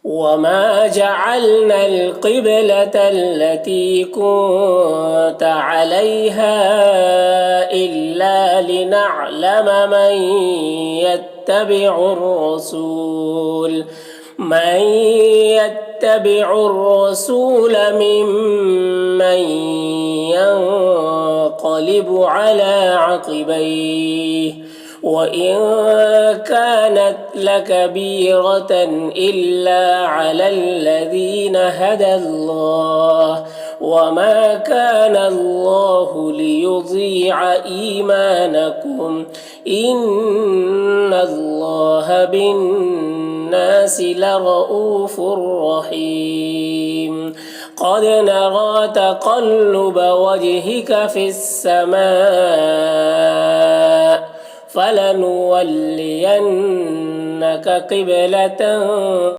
وما جعلنا القبلة التي كنت عليها إلا لنعلم من يتبع الرسول ممن ينقلب على عقبيه وإن كانت لكبيرة إلا على الذين هدى الله وما كان الله ليضيع إيمانكم إن الله بالناس لرؤوف رحيم. قد نرى تقلب وجهك في السماء فلنولينك قبلة